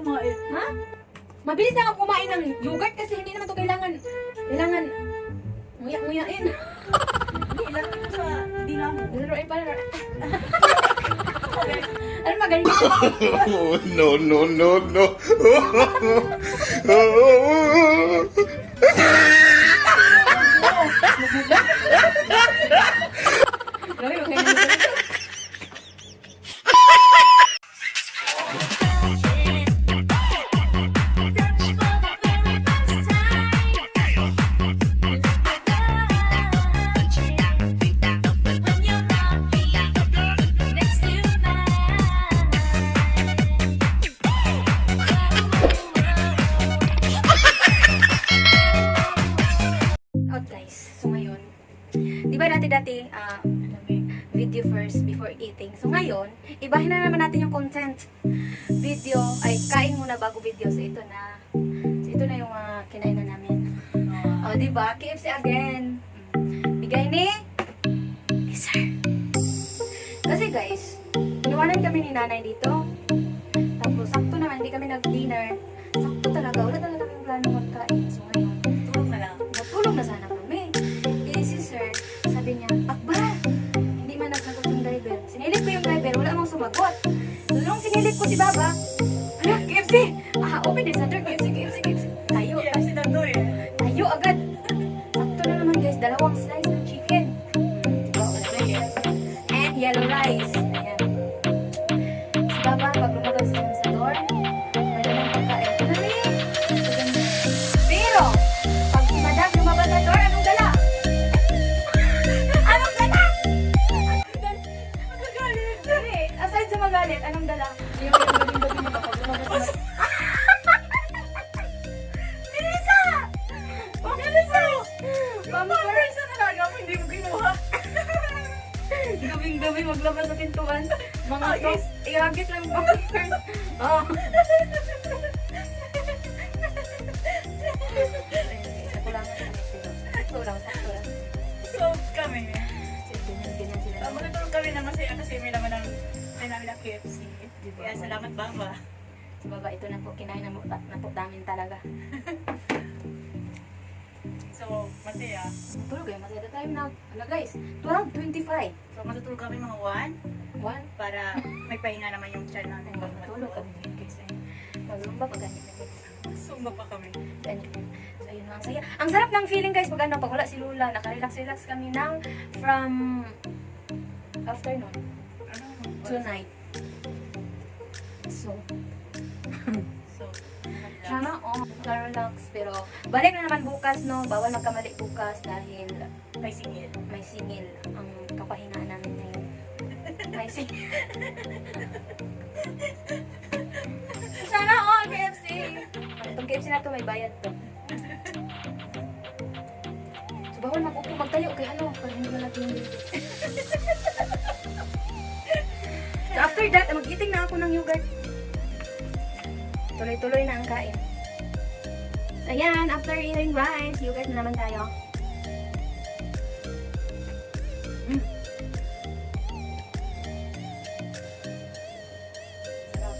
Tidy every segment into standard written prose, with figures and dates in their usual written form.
kumain. Ha? Mabilis na ako kumain ng yogurt kasi hindi naman to kailangan nguya-nguyain. Hindi, ilagay mo sa dila mo. Laruin pa. Ano magaling ka? Oh, no, no, no, no. Grabe, magaling ka. Dati video first before eating. So ngayon, ibahin na naman natin yung content. Video, ay kain muna bago video. So ito na. So ito na yung kinain na namin. Oh, diba? KFC again. Bigay ni sir. Kasi guys, iniwanan kami ni nanay dito. Tapos sakto naman, hindi kami nag-dinner. Sakto talaga. Wala talaga kami plano magkain. So ngayon, Tulog na lang. natulog na sana kami. Eh si sir, sabi niya, Akbar, hindi man nagsagot yung driver. Sinilip ko yung driver, wala namang sumagot. So, nung sinilip ko si Baba, hala, KFC! Open din sa door, KFC. Tayo, Yeah, si Dando eh. tayo agad. Sakto na naman guys, dalawang slice ng chicken. And yellow rice. Ayan. Si Baba, pag lumabas yan sa door, wala nang pagkain. Dali! Pero, pag si Madam lumabas sa door, anong dala? Anong dala? Magagalit. Dali, aside sa magalit, anong dala? Yung gabing-gabi mo kapag lumabas sa Elisa! Elisa! Mami, Parang sa talaga mo, hindi mo kinuha. gabing-gabi maglabas sa pintuan. Mga Agis. to, iagit lang ba? Oh. Sakto lang. Sakto lang. So, kami. Ganyan sila. Matutulog kami na masaya kasi may naman namin ng KFC. Diba? Kaya salamat, Baba. Si Baba, ito na po, kinain na po namin talaga. So, masaya. Tulog eh, masaya tayo na. Ano guys, 12:25. So, matutulog kami mga 1 One. para may pahinga naman yung chan namin. Pag Tulog kami guys eh. Maglumba pag ganyan na guys. Sumba pa kami. Ganyan. So ayun na, ang saya. Ang sarap ng feeling guys pag pag wala si Lula, nakarelax kami from afternoon to night. So, sana relax pero balik na naman bukas no, bawal magkamali bukas dahil may singil. may singil ang kapahingaan namin ngayon. May singil. Sana all KFC. Itong KFC na to may bayad to. So bawal mag-upo magtayo kay ano, pag hindi mo natin yung So after that, mag-eating na ako ng yogurt. Tuloy-tuloy na ang kain. Ayan, after eating rice, yogurt na naman tayo. Sarap.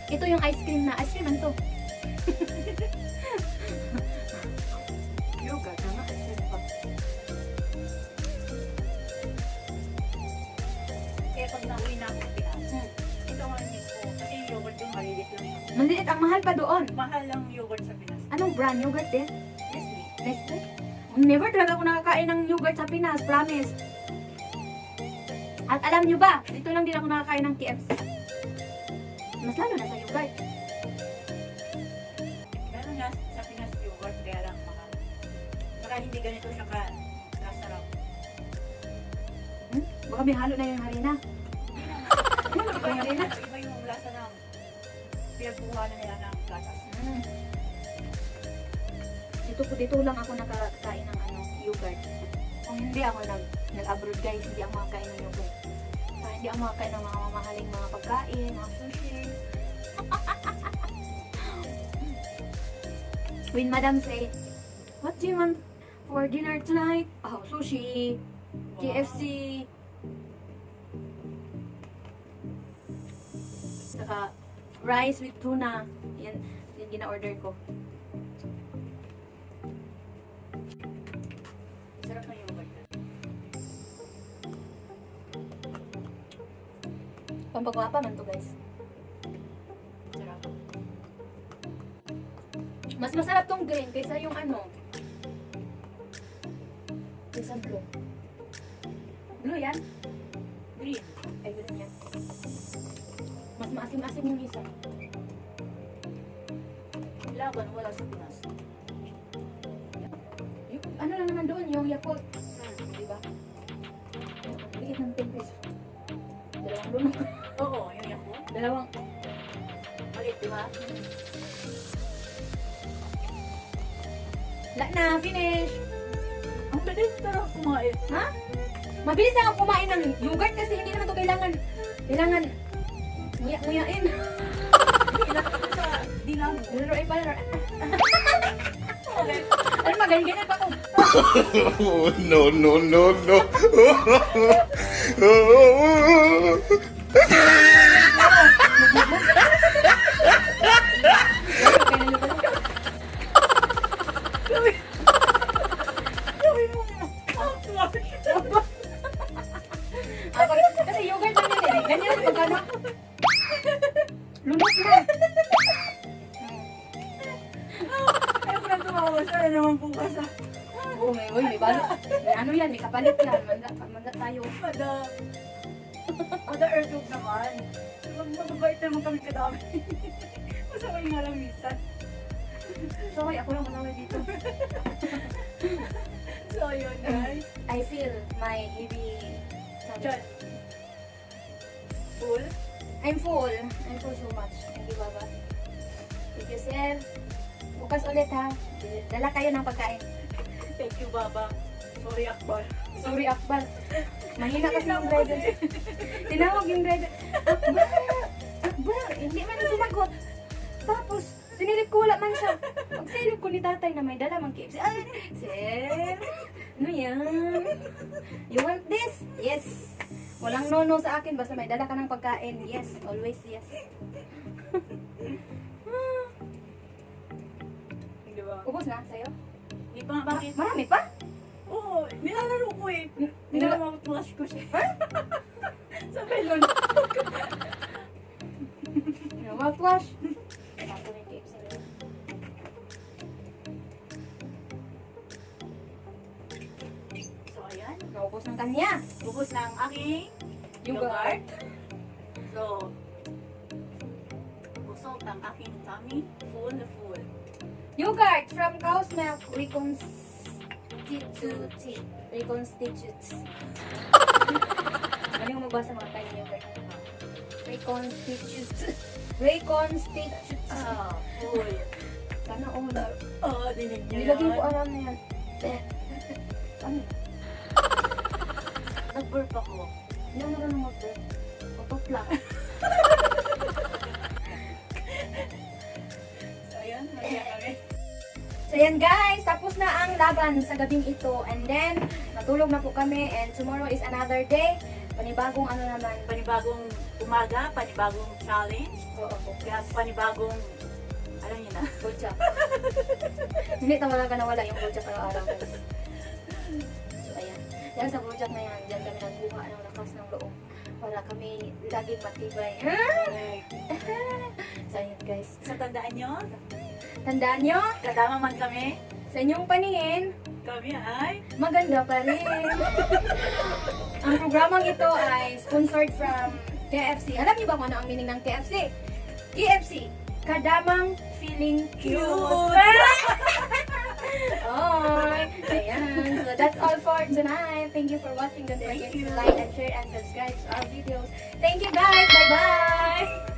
Ito yung ice cream na. Ice cream ano to? Yogurt na nga. Ice cream pa. Kaya pag nauwi na ako ng Pinas, ito ang miss ko. Kasi yung yogurt yung malilit lang yun. Maliit, ang mahal pa doon. Mahal lang yogurt sa Pinas. Anong brand? Yogurt din? Nestle. Nestle? Never talaga ako nakakain ng yogurt sa Pinas, promise. At alam nyo ba, dito lang din ako nakakain ng KFC. Mas lalo na sa yogurt. Meron nga sa Pinas yogurt, kaya lang mahal. Saka hindi ganito siya kasarap. Baka may halo na yung harina. Iba yung lasa ng pinagbuha na nila ng gatas. Dito lang ako nakakain ng yogurt. Kung hindi ako nag-abroad guys, hindi ako makakain ng yogurt. Hindi ako makakain ng mga mamahaling mga pagkain, mga sushi. When Madam say, what do you want for dinner tonight? Oh, sushi, KFC. Tsaka rice with tuna. Yan gina-order ko. Sarap na yung burger. Pampagwapa man to guys. Sarap. Mas masarap tong green kaysa yung ano. Kaysa blue. Blue yan? Green. Ay, green yan. Mas maasim-asim yung isa. Laban, wala sa Pinas. Yung, ano lang naman doon, yung Yakult. Diba? Ang liit ng 10 pesos. Dalawang lunok. Oo, yung Yakult. Dalawang. Malit, di ba? Wala na, finish. Ang bilis sarap kumain. Ha? Mabilis lang ako kumain ng yogurt kasi hindi naman to kailangan nguya-nguyain. Ilagay ko sa dinamo. Laruin pa, laruin. Okay. Ano magaling-ganyan pa ko. No, no, no, no. Gawin mo. Kasi yogurt lang yan eh. Ganyan lang pagkano. Lunok na. Ayaw ko lang tumawa. Sana naman bukas ah. Oo, may balot. May ano yan, may kapalit yan. Manda tayo. Mada earthquake naman. Mababait naman kami kadami. Masakay nga lang minsan. Sorry, ako lang manaway dito. So yun guys. I feel my heavy tummy. Diyan. Full. I'm full. I'm full so much. Thank you, Baba. Thank you, Sir. Bukas ulit ha. Dala kayo ng pagkain. Thank you, Baba. Sorry, Akbar. Sorry, Akbar. Mahina kasi yung driver. Tinawag yung driver. Akbar! Akbar! Hindi man yung sumagot. Tapos, sinilip ko wala man siya. Pag sinilip ko ni tatay na may dala mang KFC. Ay, Sir! Ano yan? You want this? Yes! Walang no-no sa akin. Basta may dala ka ng pagkain. Yes. Always yes. Di ba? Ubus na sa'yo? Di ba? Bakit? Marami pa? Oo, nilalaro ko eh. Nilalaro-flash ko siya. Sa melon. Mouthwash. Ako na yung KFC na yun. So, ayan. Naubos ng kanya. Ubus na ang aking Yogurt. So, busog ang aking tummy. Full na full. Yogurt from cow's milk reconstitutes. Ano yung magbasa mga kain yogurt? Reconstitutes. Ah, full. Sana all. Oo, dinig niyo Nilagay ko yan. alam na yan. Ano? Nag-burp ako. Hindi ako naman mag-break. Patot lang. So, ayan. Magaya kami. So yan guys, tapos na ang laban sa gabing ito. And then, natulog na po kami. And tomorrow is another day. Panibagong ano naman. Panibagong umaga, panibagong challenge. Oo po. Kaya panibagong, alam niyo na. Bojack. Hindi talaga nawala yung Bojack araw-araw guys. So ayan. Dahil sa Bojack na yan, dyan kami nagbuha ng lakas ng loob. Para kami laging matibay. Correct. So ayan guys. So, tandaan nyo, Tandaan nyo, kasama man kami, sa inyong paningin, kami ay maganda pa rin. Ang programang ito ay sponsored from KFC. Alam niyo ba kung ano ang meaning ng KFC? KFC, kadamang feeling cute. Oy, ayan. So that's all for tonight. Thank you for watching. Don't forget to like and share and subscribe to our videos. Thank you guys. Bye-bye.